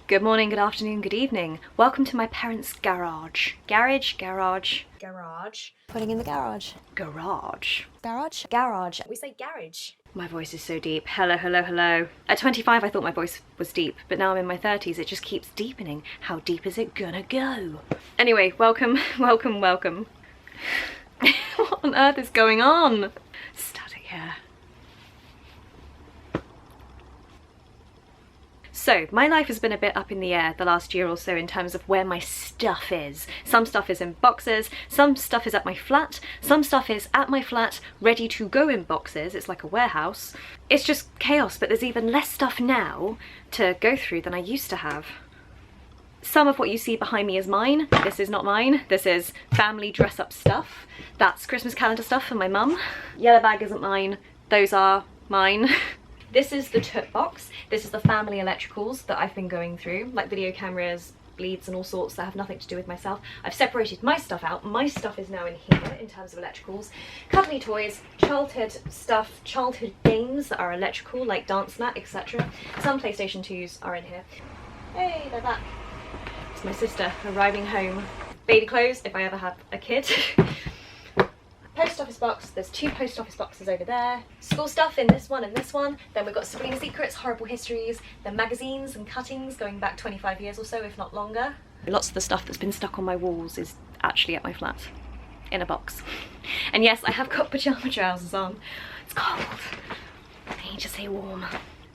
Good morning, good afternoon, good evening. Welcome to my parents' garage. Garage. Putting in the garage. Garage. Garage. We say garage. My voice is so deep. Hello. At 25, I thought my voice was deep, but now I'm in my 30s, it just keeps deepening. How deep is it gonna go? Anyway, welcome. What on earth is going on? Study here. So, my life has been a bit up in the air the last year or so in terms of where my stuff is. Some stuff is in boxes, some stuff is at my flat, some stuff is at my flat ready to go in boxes. It's like a warehouse. It's just chaos, but there's even less stuff now to go through than I used to have. Some of what you see behind me is mine. This is not mine. This is family dress-up stuff. That's Christmas calendar stuff for my mum. Yellow bag isn't mine. Those are mine. This is the tote box. This is the family electricals that I've been going through, like video cameras, bleeds and all sorts that have nothing to do with myself. I've separated my stuff out. My stuff is now in here in terms of electricals. Cuddly toys, childhood stuff, childhood games that are electrical, like dance mat, etc. Some PlayStation 2s are in here. Hey, they're back. It's my sister arriving home. Baby clothes, if I ever have a kid. Post office box, there's two post office boxes over there. School stuff in this one and this one. Then we've got Sabrina Secrets, Horrible Histories, then magazines and cuttings going back 25 years or so, if not longer. Lots of the stuff that's been stuck on my walls is actually at my flat, in a box. And yes, I have got pyjama trousers on. It's cold. I need to stay warm.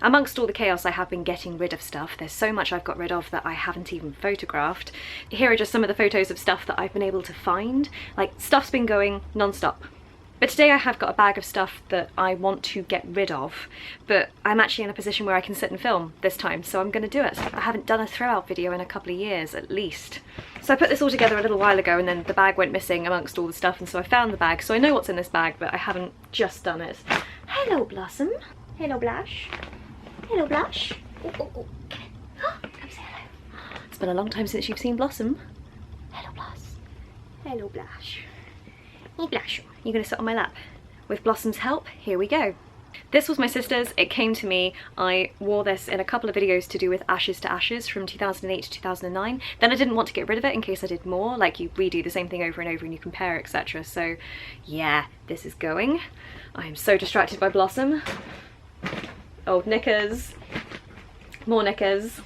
Amongst all the chaos, I have been getting rid of stuff. There's so much I've got rid of that I haven't even photographed. Here are just some of the photos of stuff that I've been able to find. Like, stuff's been going non-stop. But today I have got a bag of stuff that I want to get rid of, but I'm actually in a position where I can sit and film this time, so I'm going to do it. I haven't done a throw-out video in a couple of years, at least. So I put this all together a little while ago, and then the bag went missing amongst all the stuff, and so I found the bag, so I know what's in this bag, but I haven't just done it. Hello, Blossom. Hello, Blush. Hello, Blush. Oh. Come say hello. It's been a long time since you've seen Blossom. Hello, Blush. Hello, Blush. Hey, Blush. You're going to sit on my lap. With Blossom's help, here we go. This was my sister's. It came to me. I wore this in a couple of videos to do with Ashes to Ashes from 2008 to 2009. Then I didn't want to get rid of it in case I did more. Like, you redo the same thing over and over and you compare, etc. So, yeah, this is going. I am so distracted by Blossom. Old knickers, more knickers.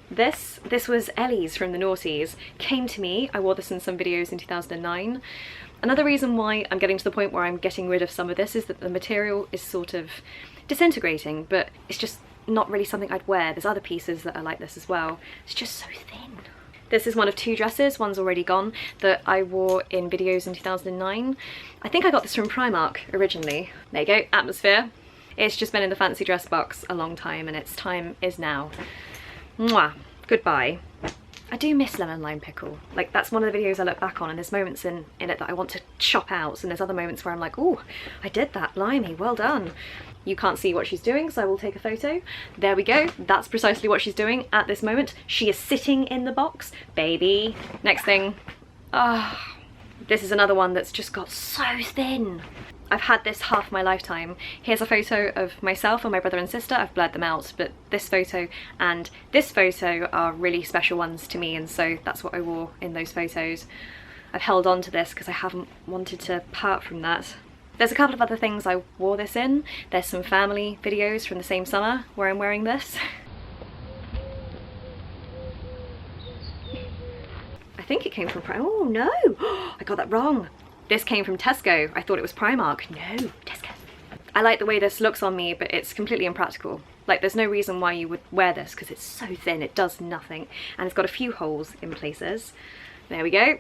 This was Ellie's from the noughties. Came to me, I wore this in some videos in 2009. Another reason why I'm getting to the point where I'm getting rid of some of this is that the material is sort of disintegrating, but it's just not really something I'd wear. There's other pieces that are like this as well. It's just so thin. This is one of two dresses, one's already gone, that I wore in videos in 2009. I think I got this from Primark originally. There you go, Atmosphere. It's just been in the fancy dress box a long time, and its time is now. Mwah. Goodbye. I do miss lemon lime pickle. Like, that's one of the videos I look back on, and there's moments in it that I want to chop out, and there's other moments where I'm like, oh, I did that, blimey, well done. You can't see what she's doing, so I will take a photo. There we go. That's precisely what she's doing at this moment. She is sitting in the box. Baby. Next thing. Ah, this is another one that's just got so thin. I've had this half my lifetime. Here's a photo of myself and my brother and sister. I've blurred them out, but this photo and this photo are really special ones to me, and so that's what I wore in those photos. I've held on to this because I haven't wanted to part from that. There's a couple of other things I wore this in. There's some family videos from the same summer where I'm wearing this. I think it came from Primark. Oh no, I got that wrong. This came from Tesco. I thought it was Primark. No, Tesco. I like the way this looks on me, but it's completely impractical. Like, there's no reason why you would wear this because it's so thin, it does nothing. And it's got a few holes in places. There we go.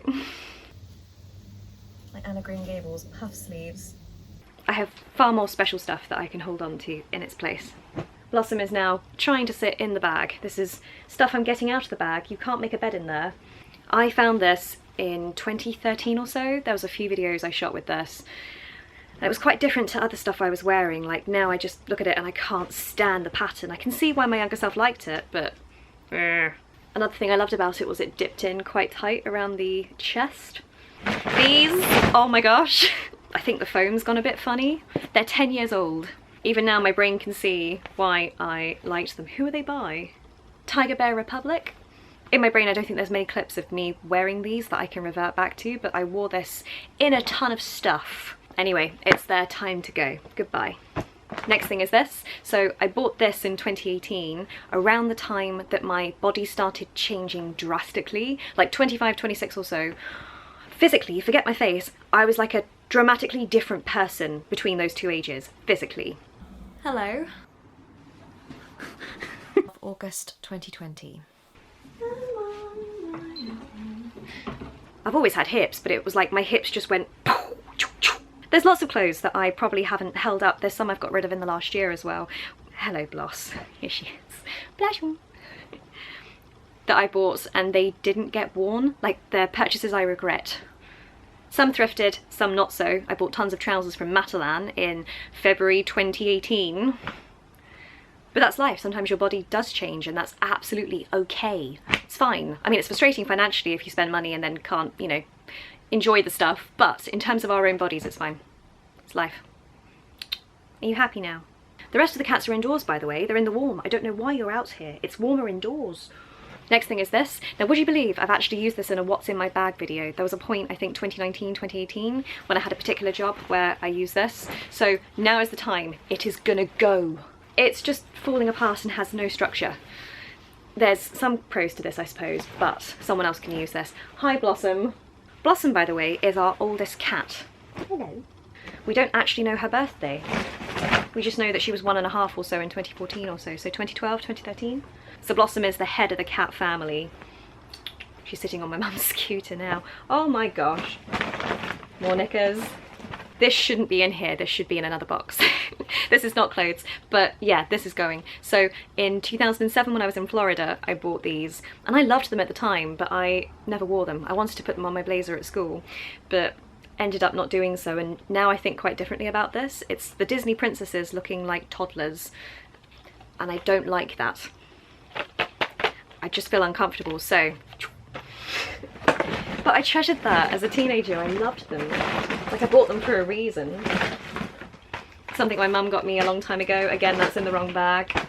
Like Anna Green Gables puff sleeves. I have far more special stuff that I can hold on to in its place. Blossom is now trying to sit in the bag. This is stuff I'm getting out of the bag. You can't make a bed in there. I found this in 2013 or so. There was a few videos I shot with this. And it was quite different to other stuff I was wearing. Like, now I just look at it and I can't stand the pattern. I can see why my younger self liked it, but another thing I loved about it was it dipped in quite tight around the chest. These, oh my gosh. I think the foam's gone a bit funny. They're 10 years old. Even now my brain can see why I liked them. Who are they by? Tiger Bear Republic. In my brain, I don't think there's many clips of me wearing these that I can revert back to, but I wore this in a ton of stuff. Anyway, it's their time to go. Goodbye. Next thing is this. So I bought this in 2018, around the time that my body started changing drastically, like 25, 26 or so. Physically, forget my face, I was like a dramatically different person between those two ages, physically. Hello. August 2020. I've always had hips, but it was like my hips just went. There's lots of clothes that I probably haven't held up. There's some I've got rid of in the last year as well. Hello, Bloss. Here she is. Blush. That I bought and they didn't get worn. Like, they're purchases I regret. Some thrifted, some not so. I bought tons of trousers from Matalan in February 2018. But that's life. Sometimes your body does change and that's absolutely okay. It's fine. I mean, it's frustrating financially if you spend money and then can't, you know, enjoy the stuff. But in terms of our own bodies, it's fine. It's life. Are you happy now? The rest of the cats are indoors, by the way. They're in the warm. I don't know why you're out here. It's warmer indoors. Next thing is this. Now, would you believe I've actually used this in a what's in my bag video? There was a point, I think 2019, 2018, when I had a particular job where I used this. So now is the time. It is gonna go. It's just falling apart and has no structure. There's some pros to this, I suppose, but someone else can use this. Hi, Blossom. Blossom, by the way, is our oldest cat. Hello. We don't actually know her birthday. We just know that she was 1.5 or so in 2014 or so. So 2012, 2013. So Blossom is the head of the cat family. She's sitting on my mum's scooter now. Oh my gosh. More knickers. This shouldn't be in here. This should be in another box. This is not clothes, but yeah, this is going. So in 2007 when I was in Florida, I bought these and I loved them at the time, but I never wore them. I wanted to put them on my blazer at school, but ended up not doing so, and now I think quite differently about this. It's the Disney princesses looking like toddlers, and I don't like that. I just feel uncomfortable, so. But I treasured that as a teenager. I loved them. Like, I bought them for a reason. Something my mum got me a long time ago. Again, that's in the wrong bag.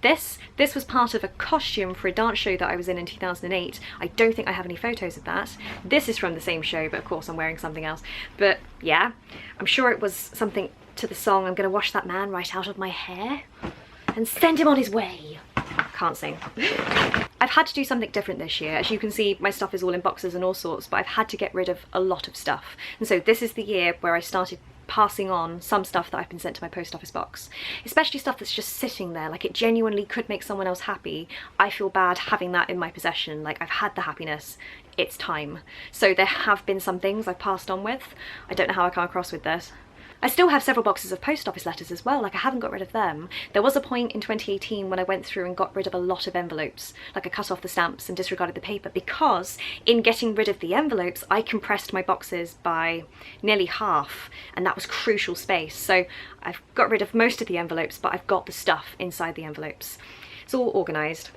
This was part of a costume for a dance show that I was in 2008. I don't think I have any photos of that. This is from the same show, but of course I'm wearing something else. But yeah, I'm sure it was something to the song, I'm gonna wash that man right out of my hair and send him on his way. Can't sing. I've had to do something different this year. As you can see, my stuff is all in boxes and all sorts, but I've had to get rid of a lot of stuff. And so this is the year where I started passing on some stuff that I've been sent to my post office box, especially stuff that's just sitting there, like it genuinely could make someone else happy. I feel bad having that in my possession. Like, I've had the happiness, it's time. So there have been some things I've passed on with. I don't know how I come across with this. I still have several boxes of post office letters as well, like I haven't got rid of them. There was a point in 2018 when I went through and got rid of a lot of envelopes, like I cut off the stamps and disregarded the paper, because in getting rid of the envelopes I compressed my boxes by nearly half, and that was crucial space. So I've got rid of most of the envelopes, but I've got the stuff inside the envelopes. It's all organised.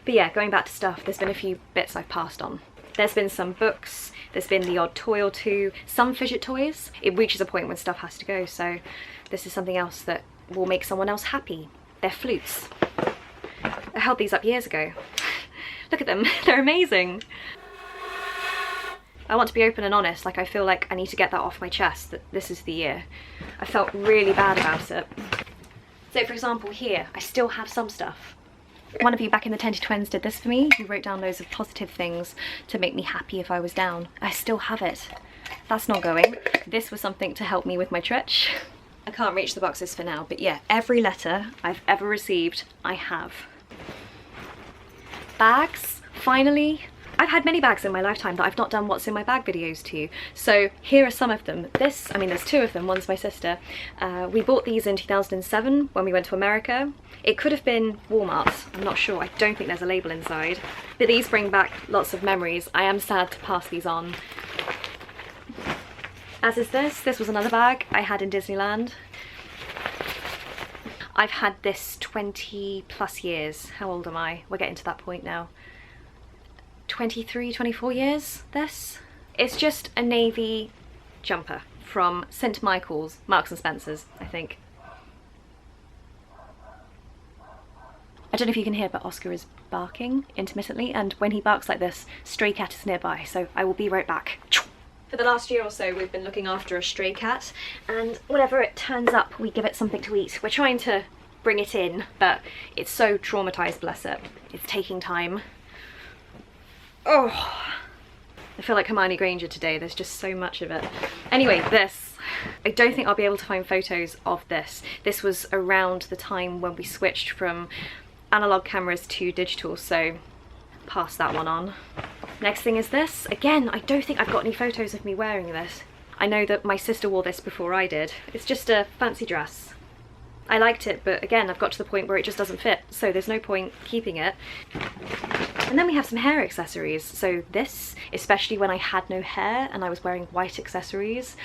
But yeah, going back to stuff, there's been a few bits I've passed on. There's been some books, there's been the odd toy or two, some fidget toys. It reaches a point when stuff has to go, so this is something else that will make someone else happy. They're flutes. I held these up years ago. Look at them, they're amazing. I want to be open and honest, like I feel like I need to get that off my chest, that this is the year. I felt really bad about it. So for example here, I still have some stuff. One of you back in the Tenty Twins did this for me. You wrote down loads of positive things to make me happy if I was down. I still have it. That's not going. This was something to help me with my trudge. I can't reach the boxes for now, but yeah, every letter I've ever received, I have. Bags, finally. I've had many bags in my lifetime that I've not done what's in my bag videos to. So here are some of them. This, I mean there's two of them, one's my sister. We bought these in 2007 when we went to America. It could have been Walmart, I'm not sure, I don't think there's a label inside. But these bring back lots of memories. I am sad to pass these on. As is this was another bag I had in Disneyland. I've had this 20 plus years. How old am I? We're getting to that point now. 23, 24 years, this. It's just a navy jumper from St. Michael's, Marks and Spencer's, I think. I don't know if you can hear, but Oscar is barking intermittently, and when he barks like this, stray cat is nearby, so I will be right back. For the last year or so, we've been looking after a stray cat, and whenever it turns up, we give it something to eat. We're trying to bring it in, but it's so traumatized, bless it. It's taking time. Oh, I feel like Hermione Granger today. There's just so much of it. Anyway, this. I don't think I'll be able to find photos of this. This was around the time when we switched from analog cameras to digital, so pass that one on. Next thing is this. Again, I don't think I've got any photos of me wearing this. I know that my sister wore this before I did. It's just a fancy dress. I liked it, but again, I've got to the point where it just doesn't fit, so there's no point keeping it. And then we have some hair accessories. So this, especially when I had no hair and I was wearing white accessories,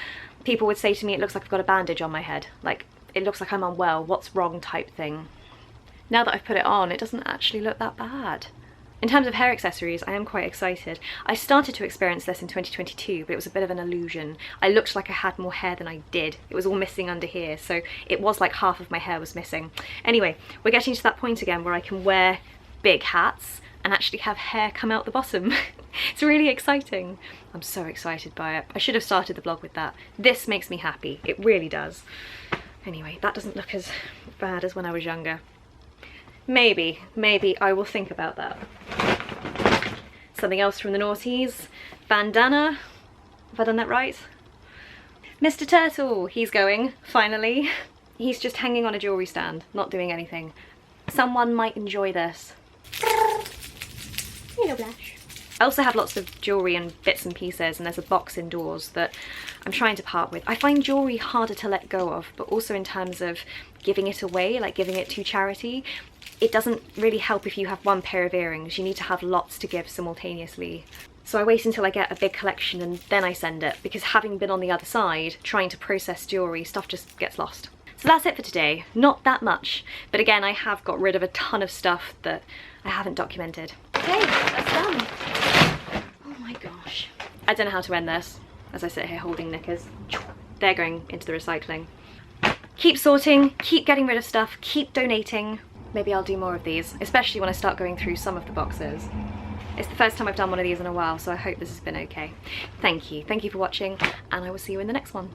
people would say to me, it looks like I've got a bandage on my head. Like, it looks like I'm unwell, what's wrong type thing. Now that I've put it on, it doesn't actually look that bad. In terms of hair accessories, I am quite excited. I started to experience this in 2022, but it was a bit of an illusion. I looked like I had more hair than I did. It was all missing under here, so it was like half of my hair was missing. Anyway, we're getting to that point again where I can wear big hats and actually have hair come out the bottom. It's really exciting. I'm so excited by it. I should have started the vlog with that. This makes me happy. It really does. Anyway, that doesn't look as bad as when I was younger. Maybe I will think about that. Something else from the noughties. Bandana. Have I done that right? Mr. Turtle, he's going, finally. He's just hanging on a jewellery stand, not doing anything. Someone might enjoy this. Hello, Blush. I also have lots of jewellery and bits and pieces, and there's a box indoors that I'm trying to part with. I find jewellery harder to let go of, but also in terms of giving it away, like giving it to charity. It doesn't really help if you have one pair of earrings. You need to have lots to give simultaneously. So I wait until I get a big collection and then I send it, because having been on the other side, trying to process jewellery, stuff just gets lost. So that's it for today. Not that much, but again, I have got rid of a ton of stuff that I haven't documented. Okay, that's done. Oh my gosh. I don't know how to end this as I sit here holding knickers. They're going into the recycling. Keep sorting, keep getting rid of stuff, keep donating. Maybe I'll do more of these, especially when I start going through some of the boxes. It's the first time I've done one of these in a while, so I hope this has been okay. Thank you for watching, and I will see you in the next one.